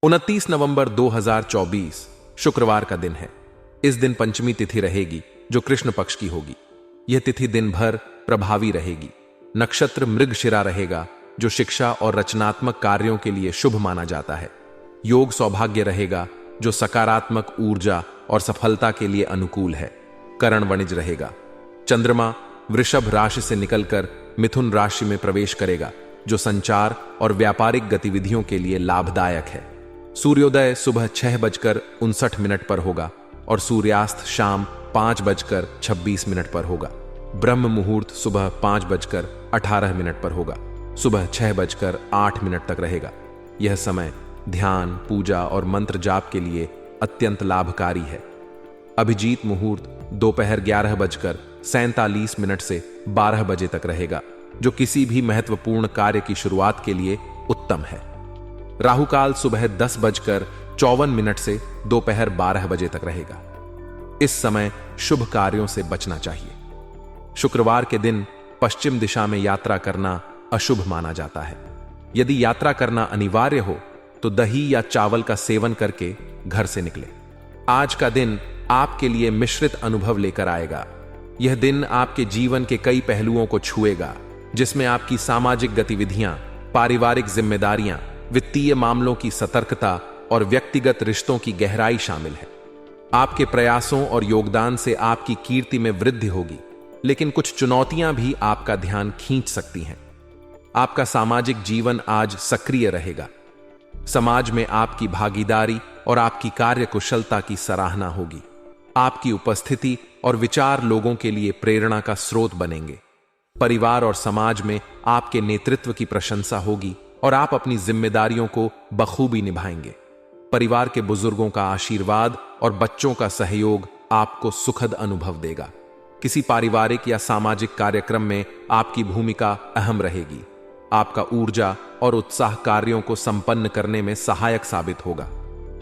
29 नवंबर 2024 शुक्रवार का दिन है। इस दिन पंचमी तिथि रहेगी जो कृष्ण पक्ष की होगी। यह तिथि दिन भर प्रभावी रहेगी। नक्षत्र मृगशिरा रहेगा जो शिक्षा और रचनात्मक कार्यों के लिए शुभ माना जाता है। योग सौभाग्य रहेगा जो सकारात्मक ऊर्जा और सफलता के लिए अनुकूल है। करण वणिज रहेगा। चंद्रमा वृषभ राशि से निकलकर मिथुन राशि में प्रवेश करेगा जो संचार और व्यापारिक गतिविधियों के लिए लाभदायक है। सूर्योदय सुबह 6:59 पर होगा और सूर्यास्त शाम 5:26 पर होगा। ब्रह्म मुहूर्त सुबह 5:18 पर होगा। सुबह 6:08 तक रहेगा। यह समय ध्यान, पूजा और मंत्र जाप के लिए अत्यंत लाभकारी है। अभिजीत मुहूर्त दोपहर 11:47 से 12 बजे तक रहेगा जो किसी भी महत्वपूर्ण कार्य की शुरुआत के लिए उत्तम है। राहुकाल सुबह 10:54 से दोपहर 12 बजे तक रहेगा। इस समय शुभ कार्यों से बचना चाहिए। शुक्रवार के दिन पश्चिम दिशा में यात्रा करना अशुभ माना जाता है। यदि यात्रा करना अनिवार्य हो तो दही या चावल का सेवन करके घर से निकले। आज का दिन आपके लिए मिश्रित अनुभव लेकर आएगा। यह दिन आपके जीवन के कई पहलुओं को छुएगा, जिसमें आपकी सामाजिक गतिविधियां, पारिवारिक जिम्मेदारियां, वित्तीय मामलों की सतर्कता और व्यक्तिगत रिश्तों की गहराई शामिल है। आपके प्रयासों और योगदान से आपकी कीर्ति में वृद्धि होगी, लेकिन कुछ चुनौतियां भी आपका ध्यान खींच सकती हैं। आपका सामाजिक जीवन आज सक्रिय रहेगा। समाज में आपकी भागीदारी और आपकी कार्यकुशलता की सराहना होगी। आपकी उपस्थिति और विचार लोगों के लिए प्रेरणा का स्रोत बनेंगे। परिवार और समाज में आपके नेतृत्व की प्रशंसा होगी और आप अपनी जिम्मेदारियों को बखूबी निभाएंगे। परिवार के बुजुर्गों का आशीर्वाद और बच्चों का सहयोग आपको सुखद अनुभव देगा। किसी पारिवारिक या सामाजिक कार्यक्रम में आपकी भूमिका अहम रहेगी। आपका ऊर्जा और उत्साह कार्यों को संपन्न करने में सहायक साबित होगा।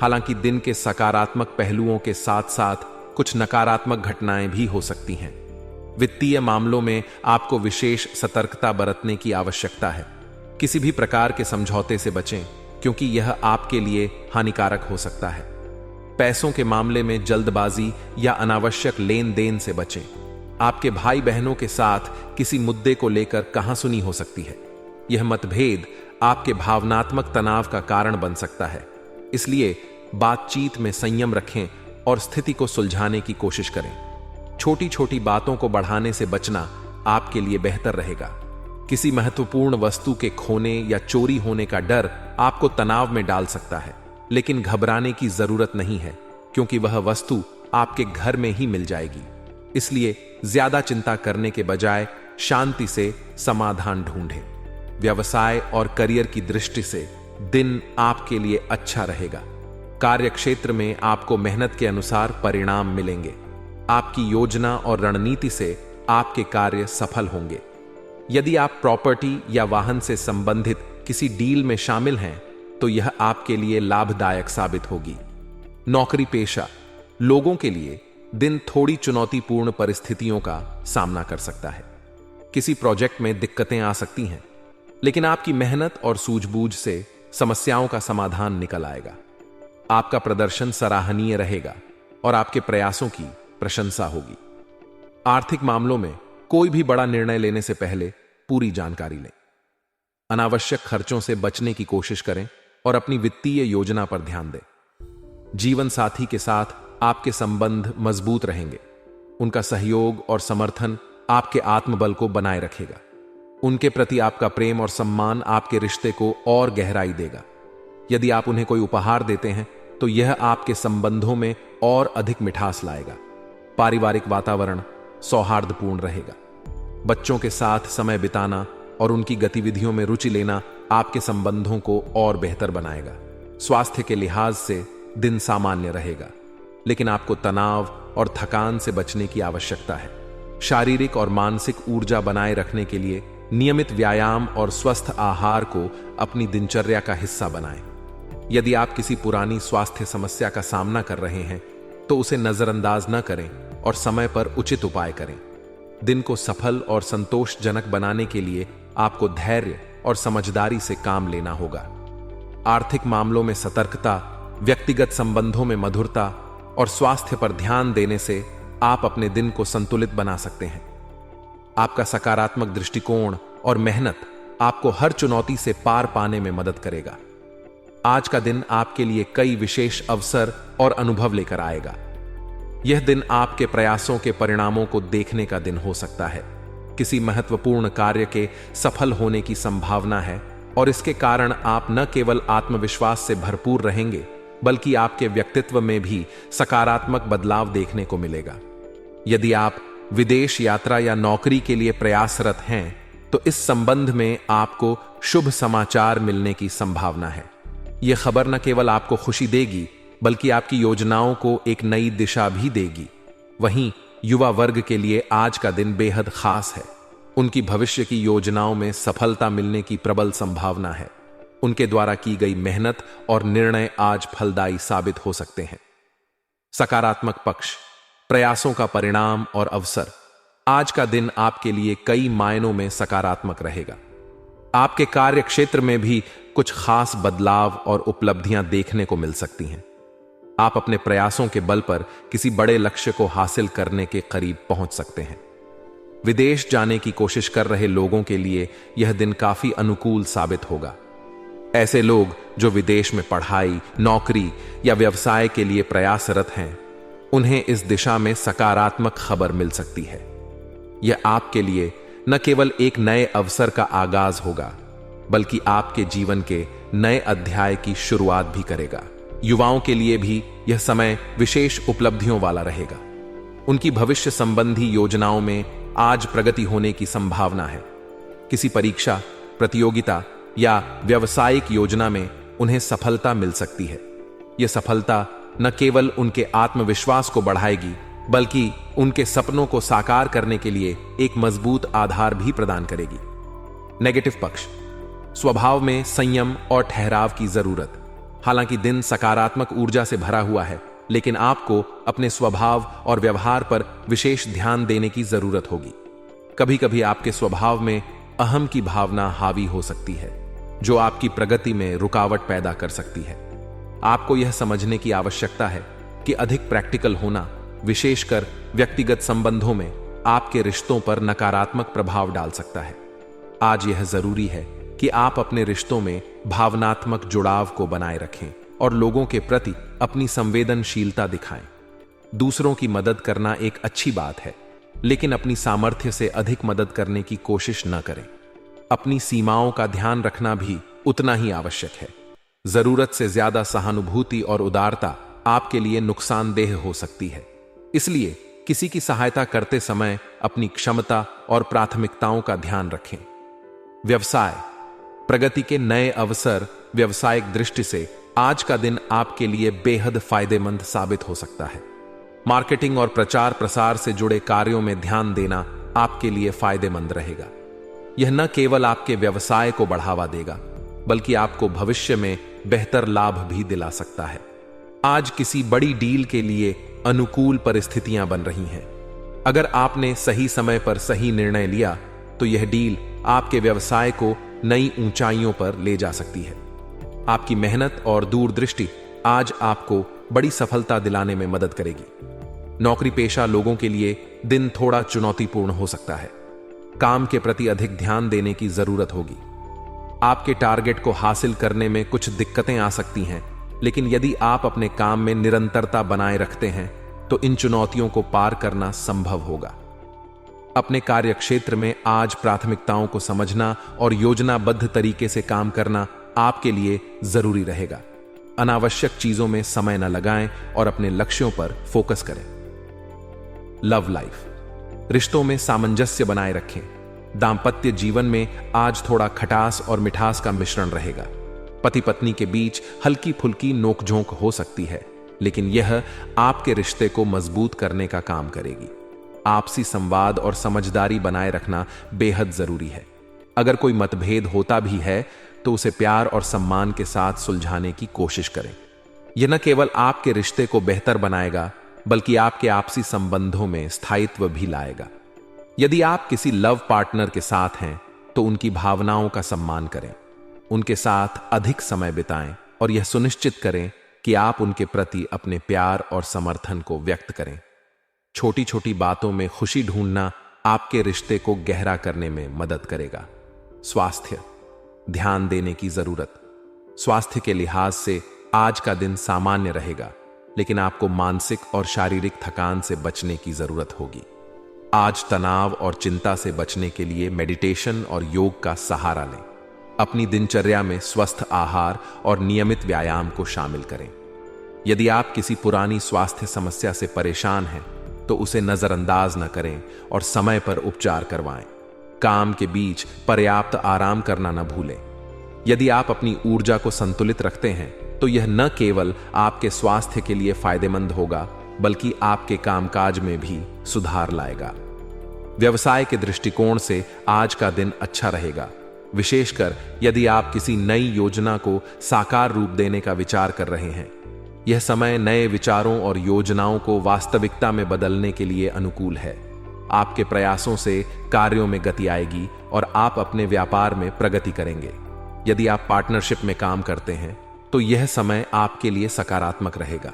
हालांकि दिन के सकारात्मक पहलुओं के साथ साथ कुछ नकारात्मक घटनाएं भी हो सकती हैं। वित्तीय मामलों में आपको विशेष सतर्कता बरतने की आवश्यकता है। किसी भी प्रकार के समझौते से बचें, क्योंकि यह आपके लिए हानिकारक हो सकता है। पैसों के मामले में जल्दबाजी या अनावश्यक लेन देन से बचें। आपके भाई बहनों के साथ किसी मुद्दे को लेकर कहासुनी हो सकती है। यह मतभेद आपके भावनात्मक तनाव का कारण बन सकता है। इसलिए बातचीत में संयम रखें और स्थिति को सुलझाने की कोशिश करें। छोटी छोटी बातों को बढ़ाने से बचना आपके लिए बेहतर रहेगा। किसी महत्वपूर्ण वस्तु के खोने या चोरी होने का डर आपको तनाव में डाल सकता है, लेकिन घबराने की जरूरत नहीं है, क्योंकि वह वस्तु आपके घर में ही मिल जाएगी। इसलिए ज्यादा चिंता करने के बजाय शांति से समाधान ढूंढें। व्यवसाय और करियर की दृष्टि से दिन आपके लिए अच्छा रहेगा। कार्य क्षेत्र में आपको मेहनत के अनुसार परिणाम मिलेंगे। आपकी योजना और रणनीति से आपके कार्य सफल होंगे। यदि आप प्रॉपर्टी या वाहन से संबंधित किसी डील में शामिल हैं तो यह आपके लिए लाभदायक साबित होगी। नौकरी पेशा लोगों के लिए दिन थोड़ी चुनौतीपूर्ण परिस्थितियों का सामना कर सकता है। किसी प्रोजेक्ट में दिक्कतें आ सकती हैं, लेकिन आपकी मेहनत और सूझबूझ से समस्याओं का समाधान निकल आएगा। आपका प्रदर्शन सराहनीय रहेगा और आपके प्रयासों की प्रशंसा होगी। आर्थिक मामलों में कोई भी बड़ा निर्णय लेने से पहले पूरी जानकारी लें। अनावश्यक खर्चों से बचने की कोशिश करें और अपनी वित्तीय योजना पर ध्यान दें। जीवन साथी के साथ आपके संबंध मजबूत रहेंगे। उनका सहयोग और समर्थन आपके आत्मबल को बनाए रखेगा। उनके प्रति आपका प्रेम और सम्मान आपके रिश्ते को और गहराई देगा। यदि आप उन्हें कोई उपहार देते हैं तो यह आपके संबंधों में और अधिक मिठास लाएगा। पारिवारिक वातावरण सौहार्दपूर्ण रहेगा। बच्चों के साथ समय बिताना और उनकी गतिविधियों में रुचि लेना आपके संबंधों को और बेहतर बनाएगा। स्वास्थ्य के लिहाज से दिन सामान्य रहेगा, लेकिन आपको तनाव और थकान से बचने की आवश्यकता है। शारीरिक और मानसिक ऊर्जा बनाए रखने के लिए नियमित व्यायाम और स्वस्थ आहार को अपनी दिनचर्या का हिस्सा बनाएं। यदि आप किसी पुरानी स्वास्थ्य समस्या का सामना कर रहे हैं तो उसे नजरअंदाज न करें और समय पर उचित उपाय करें। दिन को सफल और संतोषजनक बनाने के लिए आपको धैर्य और समझदारी से काम लेना होगा। आर्थिक मामलों में सतर्कता, व्यक्तिगत संबंधों में मधुरता और स्वास्थ्य पर ध्यान देने से आप अपने दिन को संतुलित बना सकते हैं। आपका सकारात्मक दृष्टिकोण और मेहनत आपको हर चुनौती से पार पाने में मदद करेगा। आज का दिन आपके लिए कई विशेष अवसर और अनुभव लेकर आएगा। यह दिन आपके प्रयासों के परिणामों को देखने का दिन हो सकता है। किसी महत्वपूर्ण कार्य के सफल होने की संभावना है और इसके कारण आप न केवल आत्मविश्वास से भरपूर रहेंगे, बल्कि आपके व्यक्तित्व में भी सकारात्मक बदलाव देखने को मिलेगा। यदि आप विदेश यात्रा या नौकरी के लिए प्रयासरत हैं, तो इस संबंध में आपको शुभ समाचार मिलने की संभावना है। यह खबर न केवल आपको खुशी देगी, बल्कि आपकी योजनाओं को एक नई दिशा भी देगी। वहीं युवा वर्ग के लिए आज का दिन बेहद खास है। उनकी भविष्य की योजनाओं में सफलता मिलने की प्रबल संभावना है। उनके द्वारा की गई मेहनत और निर्णय आज फलदायी साबित हो सकते हैं। सकारात्मक पक्ष, प्रयासों का परिणाम और अवसर। आज का दिन आपके लिए कई मायनों में सकारात्मक रहेगा। आपके कार्य क्षेत्र में भी कुछ खास बदलाव और उपलब्धियां देखने को मिल सकती हैं। आप अपने प्रयासों के बल पर किसी बड़े लक्ष्य को हासिल करने के करीब पहुंच सकते हैं। विदेश जाने की कोशिश कर रहे लोगों के लिए यह दिन काफी अनुकूल साबित होगा। ऐसे लोग जो विदेश में पढ़ाई, नौकरी या व्यवसाय के लिए प्रयासरत हैं, उन्हें इस दिशा में सकारात्मक खबर मिल सकती है। यह आपके लिए न केवल एक नए अवसर का आगाज होगा, बल्कि आपके जीवन के नए अध्याय की शुरुआत भी करेगा। युवाओं के लिए भी यह समय विशेष उपलब्धियों वाला रहेगा। उनकी भविष्य संबंधी योजनाओं में आज प्रगति होने की संभावना है। किसी परीक्षा, प्रतियोगिता या व्यावसायिक योजना में उन्हें सफलता मिल सकती है। यह सफलता न केवल उनके आत्मविश्वास को बढ़ाएगी, बल्कि उनके सपनों को साकार करने के लिए एक मजबूत आधार भी प्रदान करेगी। नेगेटिव पक्ष, स्वभाव में संयम और ठहराव की जरूरत। हालांकि दिन सकारात्मक ऊर्जा से भरा हुआ है, लेकिन आपको अपने स्वभाव और व्यवहार पर विशेष ध्यान देने की जरूरत होगी। कभी कभी आपके स्वभाव में अहम की भावना हावी हो सकती है, जो आपकी प्रगति में रुकावट पैदा कर सकती है। आपको यह समझने की आवश्यकता है कि अधिक प्रैक्टिकल होना, विशेषकर व्यक्तिगत संबंधों में, आपके रिश्तों पर नकारात्मक प्रभाव डाल सकता है। आज यह जरूरी है कि आप अपने रिश्तों में भावनात्मक जुड़ाव को बनाए रखें और लोगों के प्रति अपनी संवेदनशीलता दिखाएं। दूसरों की मदद करना एक अच्छी बात है, लेकिन अपनी सामर्थ्य से अधिक मदद करने की कोशिश न करें। अपनी सीमाओं का ध्यान रखना भी उतना ही आवश्यक है। जरूरत से ज्यादा सहानुभूति और उदारता आपके लिए नुकसानदेह हो सकती है। इसलिए किसी की सहायता करते समय अपनी क्षमता और प्राथमिकताओं का ध्यान रखें। व्यवसाय, प्रगति के नए अवसर। व्यवसायिक दृष्टि से आज का दिन आपके लिए बेहद फायदेमंद साबित हो सकता है। मार्केटिंग और प्रचार प्रसार से जुड़े कार्यों में ध्यान देना आपके लिए फायदेमंद रहेगा। यह न केवल आपके व्यवसाय को बढ़ावा देगा, बल्कि आपको भविष्य में बेहतर लाभ भी दिला सकता है। आज किसी बड़ी डील के लिए अनुकूल परिस्थितियां बन रही हैं। अगर आपने सही समय पर सही निर्णय लिया, तो यह डील आपके व्यवसाय को नई ऊंचाइयों पर ले जा सकती है। आपकी मेहनत और दूरदृष्टि आज आपको बड़ी सफलता दिलाने में मदद करेगी। नौकरी पेशा लोगों के लिए दिन थोड़ा चुनौतीपूर्ण हो सकता है। काम के प्रति अधिक ध्यान देने की जरूरत होगी। आपके टारगेट को हासिल करने में कुछ दिक्कतें आ सकती हैं, लेकिन यदि आप अपने काम में निरंतरता बनाए रखते हैं, तो इन चुनौतियों को पार करना संभव होगा। अपने कार्य क्षेत्र में आज प्राथमिकताओं को समझना और योजनाबद्ध तरीके से काम करना आपके लिए जरूरी रहेगा। अनावश्यक चीजों में समय न लगाएं और अपने लक्ष्यों पर फोकस करें। लव लाइफ, रिश्तों में सामंजस्य बनाए रखें। दांपत्य जीवन में आज थोड़ा खटास और मिठास का मिश्रण रहेगा। पति पत्नी के बीच हल्की फुल्की नोकझोंक हो सकती है, लेकिन यह आपके रिश्ते को मजबूत करने का काम करेगी। आपसी संवाद और समझदारी बनाए रखना बेहद जरूरी है। अगर कोई मतभेद होता भी है, तो उसे प्यार और सम्मान के साथ सुलझाने की कोशिश करें। यह न केवल आपके रिश्ते को बेहतर बनाएगा, बल्कि आपके आपसी संबंधों में स्थायित्व भी लाएगा। यदि आप किसी लव पार्टनर के साथ हैं, तो उनकी भावनाओं का सम्मान करें। उनके साथ अधिक समय बिताएं और यह सुनिश्चित करें कि आप उनके प्रति अपने प्यार और समर्थन को व्यक्त करें। छोटी छोटी बातों में खुशी ढूंढना आपके रिश्ते को गहरा करने में मदद करेगा। स्वास्थ्य, ध्यान देने की जरूरत। स्वास्थ्य के लिहाज से आज का दिन सामान्य रहेगा, लेकिन आपको मानसिक और शारीरिक थकान से बचने की जरूरत होगी। आज तनाव और चिंता से बचने के लिए मेडिटेशन और योग का सहारा लें। अपनी दिनचर्या में स्वस्थ आहार और नियमित व्यायाम को शामिल करें। यदि आप किसी पुरानी स्वास्थ्य समस्या से परेशान हैं, तो उसे नजरअंदाज न करें और समय पर उपचार करवाएं। काम के बीच पर्याप्त आराम करना न भूलें। यदि आप अपनी ऊर्जा को संतुलित रखते हैं, तो यह न केवल आपके स्वास्थ्य के लिए फायदेमंद होगा, बल्कि आपके कामकाज में भी सुधार लाएगा। व्यवसाय के दृष्टिकोण से आज का दिन अच्छा रहेगा, विशेषकर यदि आप किसी नई योजना को साकार रूप देने का विचार कर रहे हैं। यह समय नए विचारों और योजनाओं को वास्तविकता में बदलने के लिए अनुकूल है। आपके प्रयासों से कार्यों में गति आएगी और आप अपने व्यापार में प्रगति करेंगे। यदि आप पार्टनरशिप में काम करते हैं, तो यह समय आपके लिए सकारात्मक रहेगा।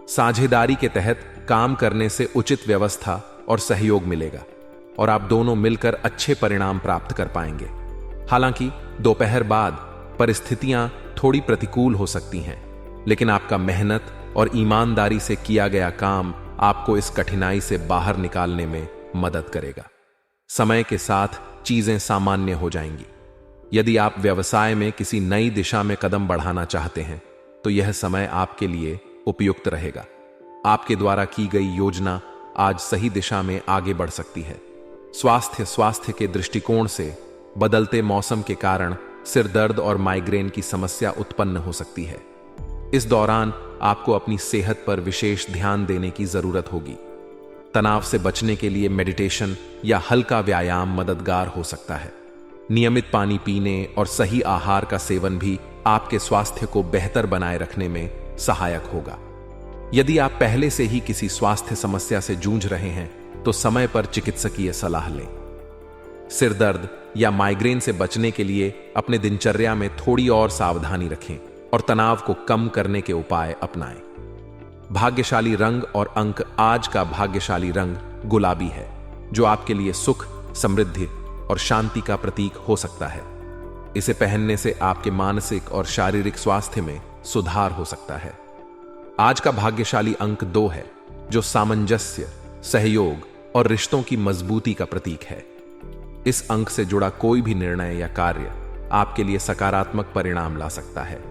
साझेदारी के तहत काम करने से उचित व्यवस्था और सहयोग मिलेगा और आप दोनों मिलकर अच्छे परिणाम प्राप्त कर पाएंगे। हालांकि दोपहर बाद परिस्थितियां थोड़ी प्रतिकूल हो सकती हैं, लेकिन आपका मेहनत और ईमानदारी से किया गया काम आपको इस कठिनाई से बाहर निकालने में मदद करेगा। समय के साथ चीजें सामान्य हो जाएंगी। यदि आप व्यवसाय में किसी नई दिशा में कदम बढ़ाना चाहते हैं, तो यह समय आपके लिए उपयुक्त रहेगा। आपके द्वारा की गई योजना आज सही दिशा में आगे बढ़ सकती है। स्वास्थ्य के दृष्टिकोण से बदलते मौसम के कारण सिर दर्द और माइग्रेन की समस्या उत्पन्न हो सकती है। इस दौरान आपको अपनी सेहत पर विशेष ध्यान देने की जरूरत होगी। तनाव से बचने के लिए मेडिटेशन या हल्का व्यायाम मददगार हो सकता है। नियमित पानी पीने और सही आहार का सेवन भी आपके स्वास्थ्य को बेहतर बनाए रखने में सहायक होगा। यदि आप पहले से ही किसी स्वास्थ्य समस्या से जूझ रहे हैं, तो समय पर चिकित्सकीय सलाह लें। सिर दर्द या माइग्रेन से बचने के लिए अपने दिनचर्या में थोड़ी और सावधानी रखें और तनाव को कम करने के उपाय अपनाएं। भाग्यशाली रंग और अंक। आज का भाग्यशाली रंग गुलाबी है, जो आपके लिए सुख, समृद्धि और शांति का प्रतीक हो सकता है। इसे पहनने से आपके मानसिक और शारीरिक स्वास्थ्य में सुधार हो सकता है। आज का भाग्यशाली अंक 2 है, जो सामंजस्य, सहयोग और रिश्तों की मजबूती का प्रतीक है। इस अंक से जुड़ा कोई भी निर्णय या कार्य आपके लिए सकारात्मक परिणाम ला सकता है।